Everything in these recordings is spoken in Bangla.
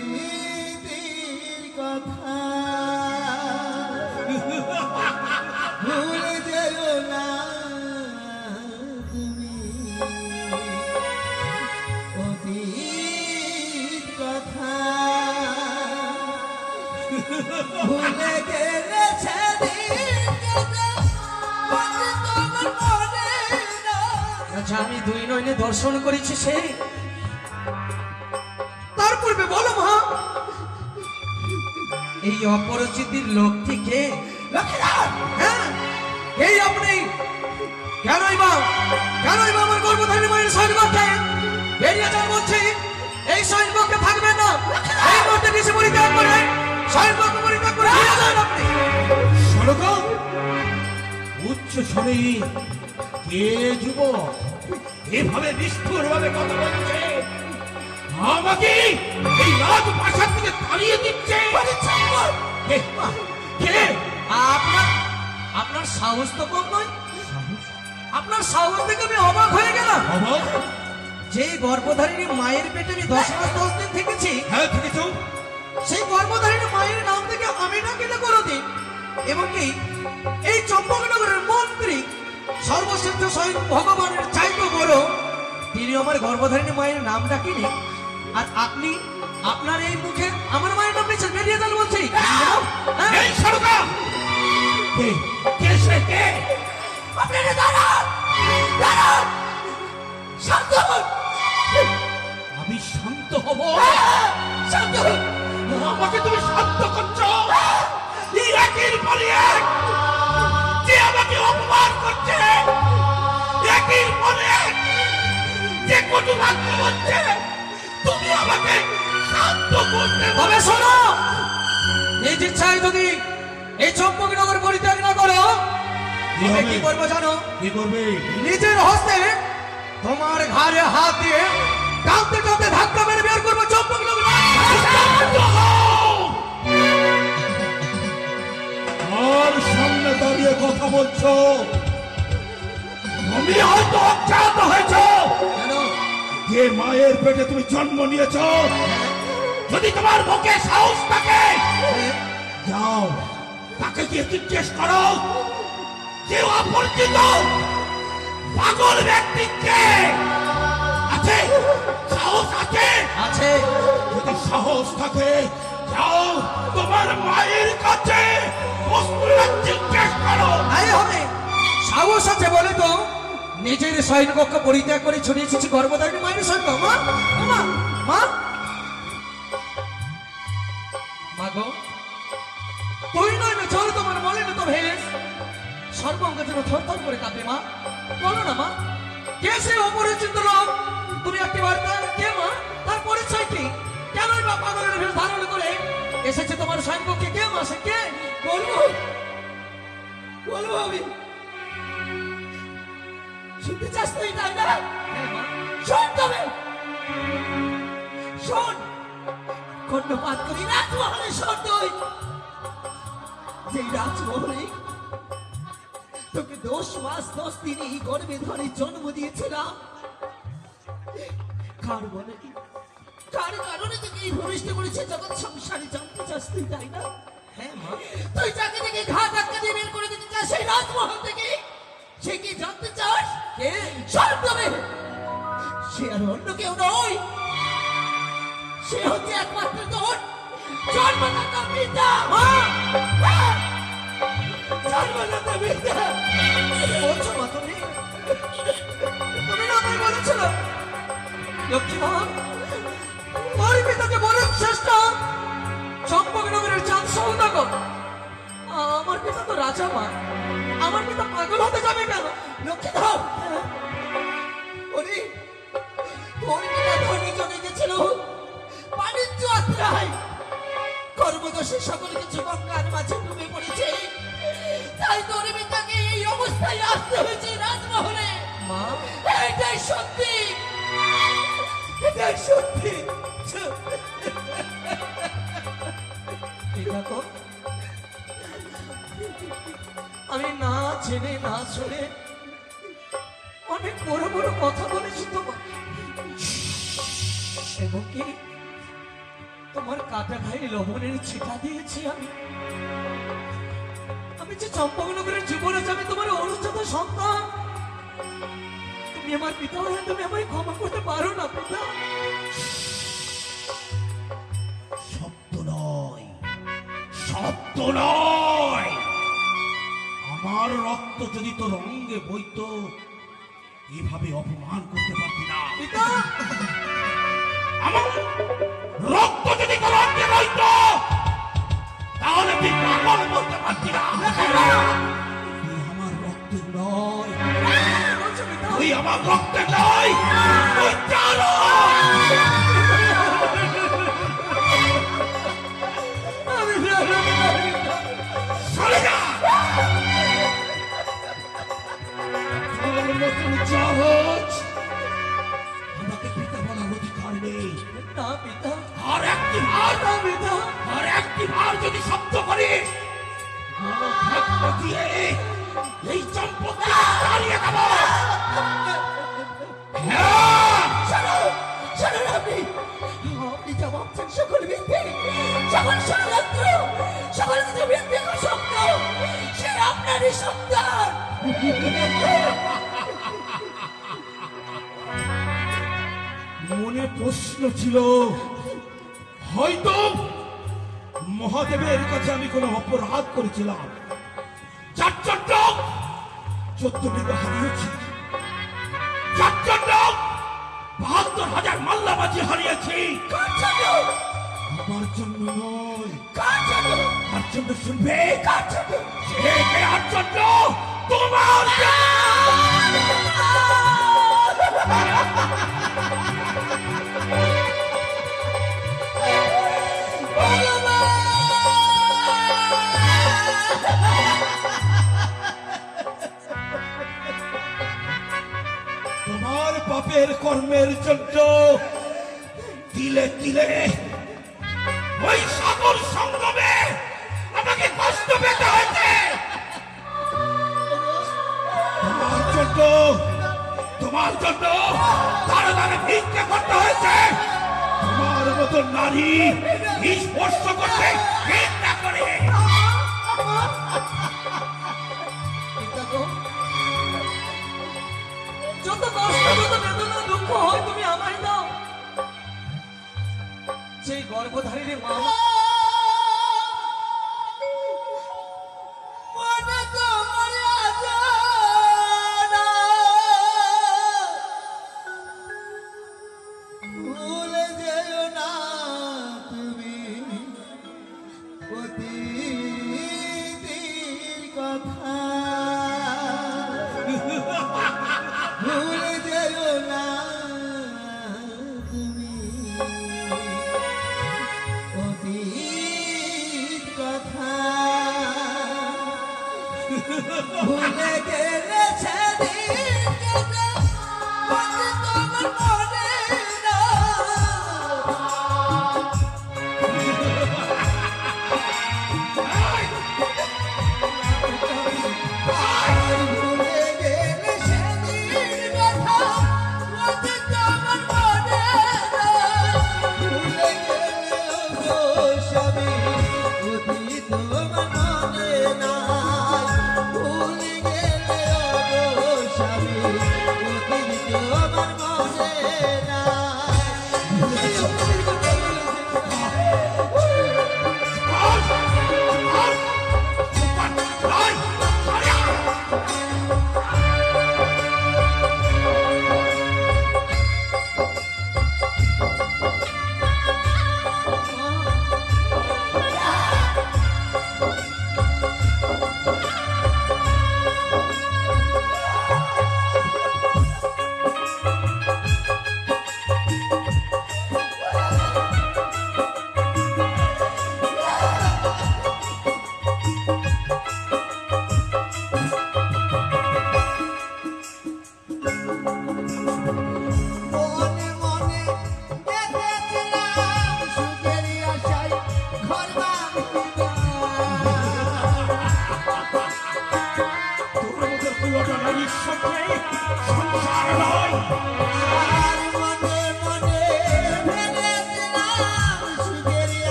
অতীতের কথা ভুলে যেও না তুমি, অতীত কথা ভুলে গেলে আচ্ছা, আমি দুই নয়নে দর্শন করেছি সে, তার পূর্বে বলো মা, এই অপরিচিতির লোকটি কে? হ্যাঁ, এই আপনি। কেনই বা আমার গর্ভধারী মায়ের সৈন্যকে বেরিয়ে যান বলছি। এই সৈন্যকে থাকবেন না, এই মুহূর্তে নিচে পরিত্যাগ করে সৈন্যকে পরিত্যাগ করে বেরিয়ে যান আপনি। সরকার উচ্চ স্বরে কে যুবক এভাবে নিষ্ঠুর ভাবে কথা বলছে? আমাকে এই রাজপ্রাসাদ থেকে তাড়িয়ে দিচ্ছে। কে? আপনার সাহস তো কম নয়। আপনার সাহস দেখে আমি অবাক হয়ে গেলাম। অবাক? যে গর্ভধারিণী মায়ের পেটে আমি 10 মাস 10 দিন থেকেছি, হ্যাঁ থেকেছো। সেই গর্ভধারিণী মায়ের নাম থেকে আমি না কেটে করে দিই, এবং কি এই চম্পকনগরের মন্ত্রী সর্বশ্রেষ্ঠ স্বয়ং ভগবানের চাইতো বড়, তিনি আমার গর্ভধারিণী মায়ের নাম ডাকিনি, আর আপনি আপনার এই মুখে আমার মায়ের নাম নিচ্ছেন। বেরিয়ে যান বলছি। এই সরকার কে? কে সে? কে? আপনারা দাঁড়ান, দাঁড়ান, শান্ত হন। আমি শান্ত হব? শান্ত হন। আমাকে তুমি শান্ত করছো? এই একের পর এক যে আমাকে অপমান করছে, একের পর এক যে কটুবাক্য বলছে, তুমি আমাকে শান্ত করতে তবে শোনো, নিজ ইচ্ছায় যদি এই চম্পকনগর পরিত্যাগ না করো, তবে কি করবো জানো? কি করবে? নিজের হস্তে তোমার ঘাড়ে হাত দিয়ে টানতে টানতে ধাক্কা মেরে বের করবো চম্পকনগর। আর সামনে দাঁড়িয়ে কথা বলছো? তুমি হয়তো অজ্ঞাত হয়েছ কেন? যে মায়ের পেটে তুমি জন্ম নিয়েছ। যদি তোমার মুখে সাহস থাকে, যাও তাকে গিয়ে জিজ্ঞেস করো যে অপরিচিত পাগল ব্যক্তিকে আছে। সাহস আছে? আছে। যদি সাহস থাকে, যাও তোমার মায়ের কাছে প্রশ্নটা জিজ্ঞেস করো। তাই হবে। সাহস আছে বলে তো নিজের সৈন্যকক্ষ পরিত্যাগ করে ছড়িয়ে এসেছি গর্ভধারিণী মায়ের সৈন্য। মা, মা, মা, মা গো, তুই নয় না চল, তোমার বলে না তো ভেস সর্বঙ্গ যেন থরথর করে কাঁপে। মা বলো না মা, কে সে অপরিচিত লোক? তুমি একটি বার্তা কে মা? তার পরিচয় কি? কেনই বা পাগলের ভেস ধারণ করে এসেছে তোমার সৈন্যকে? কে মা সে? কে? বলবো, বলবো আমি। শুনতে চাস তুই? তাই না? শোন তবে, শোন, কর্ণপাত করি রাজমহলে। শোন তুই, যে রাজমহলে তোকে 10 মাস 10 দিনই গর্ভে ধরে জন্ম দিয়েছিলাম, কার বলে, কার কারণে তোকে এই ভূমিষ্ঠ করেছে জগৎ সংসারে জানতে চাস তুই? তাই না? হ্যাঁ মা। তুই যাকে থেকে ঘা ধাক্কা দিয়ে বের করে দিতে চাস সেই রাজমহল থেকে, সে কি জানতে চাস? কে? শোন তবে, সে আর অন্য কেউ নয়, সে হচ্ছে একমাত্র তোর জন্মদাতা পিতা। জন্মদাতা পিতা। বলছো মা তুমি? তুমি না আমায় বলেছিল লক্ষ্মী মা, তোর পিতাকে বরং শ্রেষ্ঠ চম্পকনগরের চাঁদ সৌদাগর। আমার পিতা তো রাজা মা, আমার পিতা পাগল হতে যাবে কেন? লক্ষ্মী ধর, ওরে তোর পিতা ধনী জনে গেছিল বাণিজ্য যাত্রায়, কর্মদোষে সকল কিছু গঙ্গার মাঝে ডুবে পড়েছে, তাই তোর পিতাকে এই অবস্থায় আসতে হয়েছে রাজমহলে। মা এটাই সত্যি, এটাই সত্যি। দেখো, আমি না জেনে না শুনে অনেক বড় বড় কথা বলেছি তোমাকে, এমনকি তোমার কাটা ঘায়ে লবণের ছিটা দিয়েছি আমি। আমি যে চম্পকনগরের যুবরাজ, আমি তোমার অনুচ্ছেদ সন্তান। তুমি আমার পিতা হয়ে তুমি আমায় ক্ষমা করতে পারো না পিতা? শব্দ নয়, শব্দ নয়। আমার রক্ত যদি তোর অঙ্গে বইতো, এভাবে অপমান করতে পারতি না। পিতা, আমার রক্ত যদি তোর অঙ্গে বইতো, তাহলে তুই পাগল বলতে পারতি না। তুই আমার রক্তের নয়, কি বলছো পিতা? তুই আমার রক্তের নয়, তুই জানো। আমি জানি না, পিতা। চলে যা। তোর মতন জাহাজ আমাকে পিতা বলার অধিকার নেই। না পিতা, আর একটি বার, না পিতা। আর একটি বার যদি শব্দ করিস, গণভাগ্য দিয়ে এই সম্পত্তি হারিয়ে দেব। হ্যাঁ, শোনেন আপনি, আপনি যা ভাবছেন সকল মিথ্যে, সকল ষড়যন্ত্র, সকল কিছু মিথ্যে স্বপ্ন। সে আপনারই সন্তান। মনে প্রশ্ন ছিল, হয়তো মহাদেবের কাছে আমি কোনো অপরাধ করেছিলাম। 14 বিঘা হারিয়েছি, 72,000 মাল্লাবাজি হারিয়েছি। কার জন্য? আমার জন্য নয়, কার জন্য? আর জন্য শুনবে, কার জন্য? সে কে আর জন্য? তোমার তোমার পাপের কর্মের জন্য তিলে তিলে ওই সাগর সঙ্গমে আমাকে কষ্ট পেতে হয়েছে। তোমার জন্য দাঁড়ে দাঁড়ে ভিক্ষা করতে হয়েছে। তোমার মতো নারী স্পর্শ করতে ঘৃণা করে। পিতা গো, যত কষ্ট, যত বেদনা, দুঃখ হয় তুমি আমায় দাও। সেই গর্ভধারিণী মা মনে তোমার আজনা, ভুলে যেও না তুমি অতীতের কথা। ভুলে যেও না তুমি অতীতের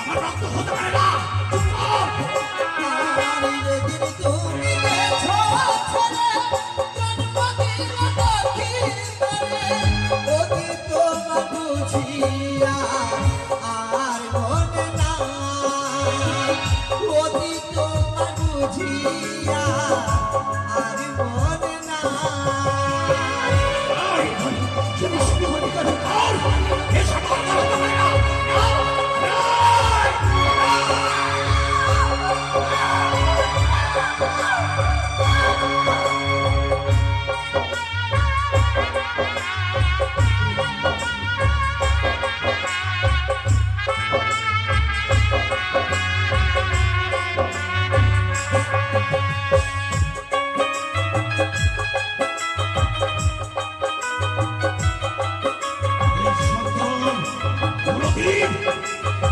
আমার রক্ত হতে পারে না। আর যেদিন তুমি গেছো ছেড়ে, জন্ম দিল দক্ষিণ দ্বারে, অতি তোমার বুঝিয়া আর মনে নাই, অতি তোমার বুঝিয়া আর মনে নাই। এই, যদি শুরু হতে পারে আর এসব হতে পারে না। এই সন্তান কোনোদিন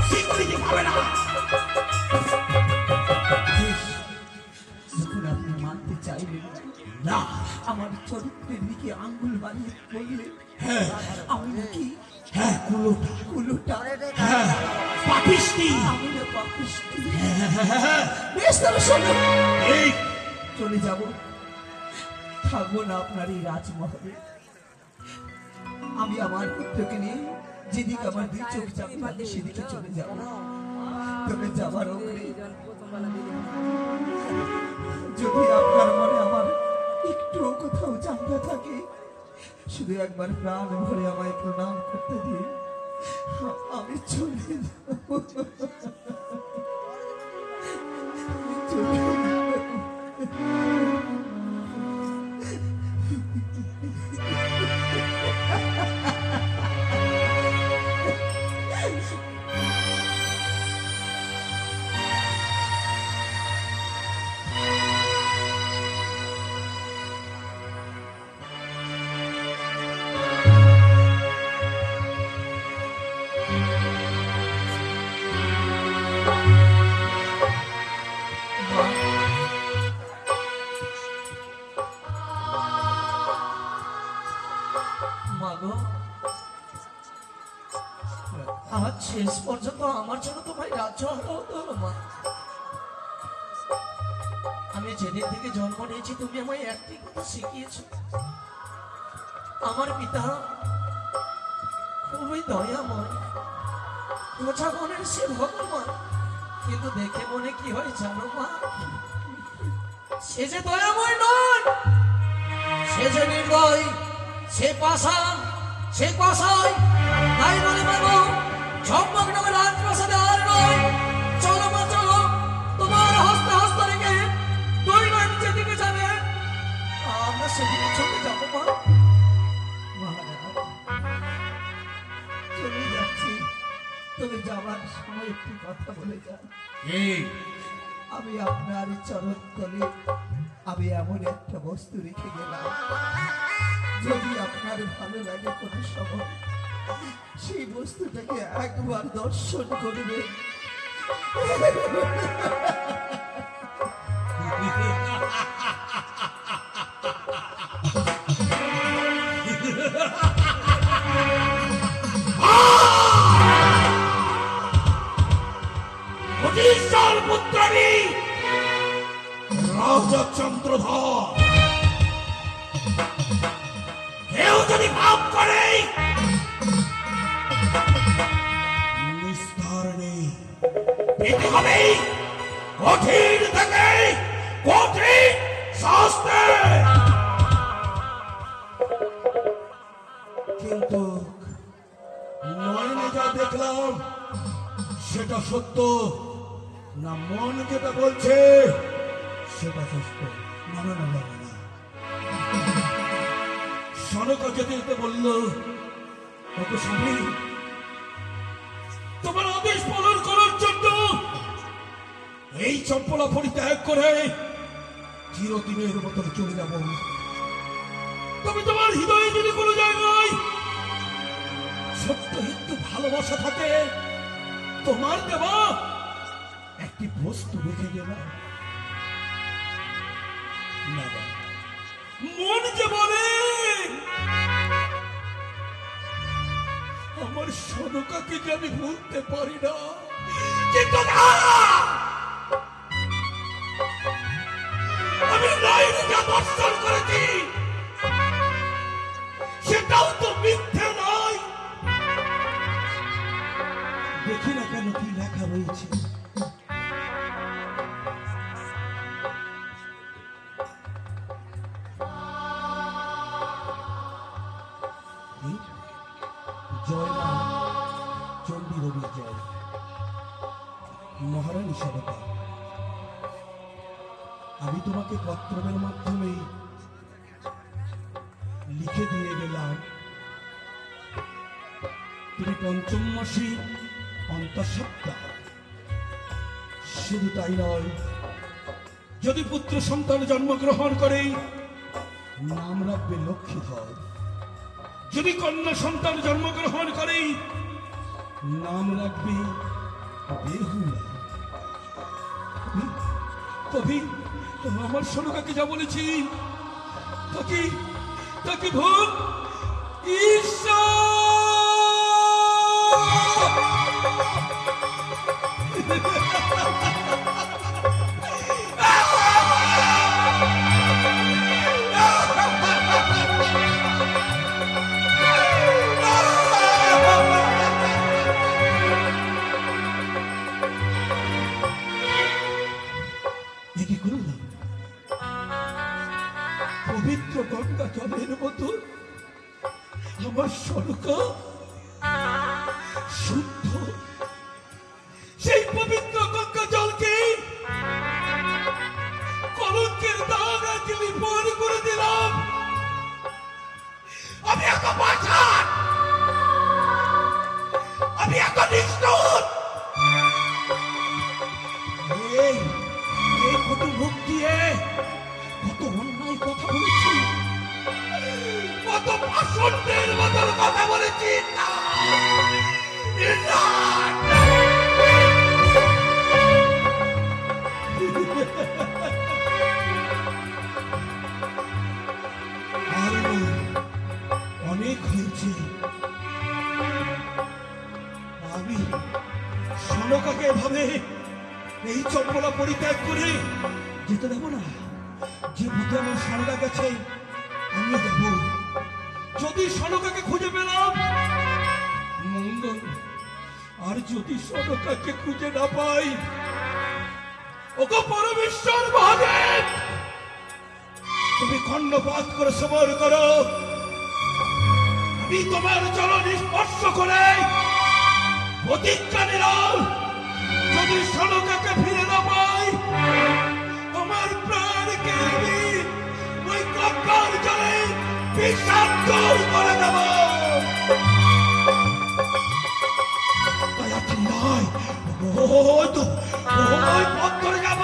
স্বীকৃতি পাবে না। যখন আপনি মানতে চাইলেন না, আমার চরিত্রের দিকে আঙ্গুল বাড়িয়ে বললেন হ্যাঁ, আমি নাকি হ্যাঁ, কুলোটা, কুলুটা, হ্যাঁ, পাপিষ্টি। আমি না পাপিষ্টি। হ্যাঁ, বেশ তবে শোনো, এই চলে যাব, থাকবো না আপনার এই রাজমহলে। আমি আমার পুত্রকে নিয়ে যেদিকে আমার দুই চোখ যাবে আমি সেদিকে চলে যাব। তবে যাবার অগ্রে যদি আপনার মনে আমার একটু কোথাও জানতে থাকে, শুধু একবার প্রাণ ভরে আমায় প্রণাম করতে দিন, আমি চলে যাব। চলে যাব। মাগো, আজ শেষ পর্যন্ত আমার জন্য তোমায় রাজ্য হারা হতে হলো মা। আমি যেদিন থেকে জন্ম নিয়েছি তুমি আমায় একটি কথা শিখিয়েছো, আমার পিতা খুবই দয়াময়, প্রজা মনের সে ভগবান, কিন্তু দেখে মনে কি হয় জানো মা, সে যে দয়াময় নয়, সে যে নির্দয়, সে পাষাণ, সে কষাই। তাই বলে মাগো, ঝকমকনগর রাজপ্রাসাদে আর নয়, চলো মা চলো, তোমার হস্তে হস্ত রেখে দুই নয় যেদিকে যাবে আমরা সেদিকে চলে যাবো মা। মহারাজ, চলে যাচ্ছি, তবে যাবার সময় একটি কথা বলে যান। এই আমি আপনার চরণ তলে আমি এমন একটা বস্তু রেখে গেলাম, যদি আপনার ভালো লাগে কোনো সময় সেই বস্তুটাকে একবার দর্শন করবে। প্রতিষ্ঠার পুত্রী রাজা চন্দ্রধর, কেউ যদি পাপ করে নিস্তার নেই, পেতে হবে কঠিন থেকে কঠিন শাস্তি। কিন্তু নয়নে যা দেখলাম সেটা সত্য না, মন যেটা বলছে সেটা সত্য। না না না না না, সনকা যেতে যেতে বলল, ওকে স্বামী, তোমার আদেশ পালন করার জন্য এই চম্পলা পরিত্যাগ করে চিরদিনের মতো চলে যাব। তবে তোমার হৃদয়ে যদি কোনো জায়গায় সত্য একটু ভালোবাসা থাকে, তোমার দেওয়া একটি বস্তু রেখে গেলাম। না বা, মন যে বলে আমার সনকাকে যে আমি ভুলতে পারি না। কিন্তু না, আমি রায়ের যা দর্শন করেছি সেটাও তো মিথ্যে নয়। দেখি না কেন কি লেখা রয়েছে। জয় মা চণ্ডী দেবীর জয়। মহারানী সরকার, আমি তোমাকে পত্রের মাধ্যমে লিখে দিয়ে গেলাম, তুমি পঞ্চম মাসে অন্তঃসত্ত্বা। শুধু তাই নয়, যদি পুত্র সন্তান জন্মগ্রহণ করে নাম রাখবে লক্ষ্মীধর, যদি কন্যা সন্তান জন্মগ্রহণ করে নাম রাখবে বেহুলা। তবে আমার সরকারকে যা বলেছি তাকে তাকে ভুল ঈশ্বর। কি করলাম? পবিত্র গঙ্গা জলের মতো আমার সরকা শুদ্ধ, সেই পবিত্র গঙ্গা জলকে কলঙ্কের দাগ আজ লিপন করে দিলাম। আমি এত পাষাণ, আমি এত নিষ্ঠুর। এই কত মুখ দিয়ে কত অন্যায় কথা বলেছি, কত পাষণ্ডের মতন কথা বলেছি। অনেক হয়েছে, আমি সনকাকে এভাবে এই চম্পলা পরিত্যাগ করে যেতে দেবো না। যে পথে আমার সনকা গেছে আমিও যাব। যদি সনকাকে খুঁজে পেলাম মঙ্গল, আর যদি সনকাকে খুঁজে না পাই, ওগো পরমেশ্বর মহাদেব, তুমি খণ্ডপাত করে সবর করো। আমি তোমার চরণ স্পর্শ করে প্রতিজ্ঞা নিলাম, যদি সনকাকে ফিরে না পাই আমার প্রাণকে আমি ওই গঙ্গার জলে বিসর্জন করে দেব। তাই আর নয়, ওই পথ ধরে যাব।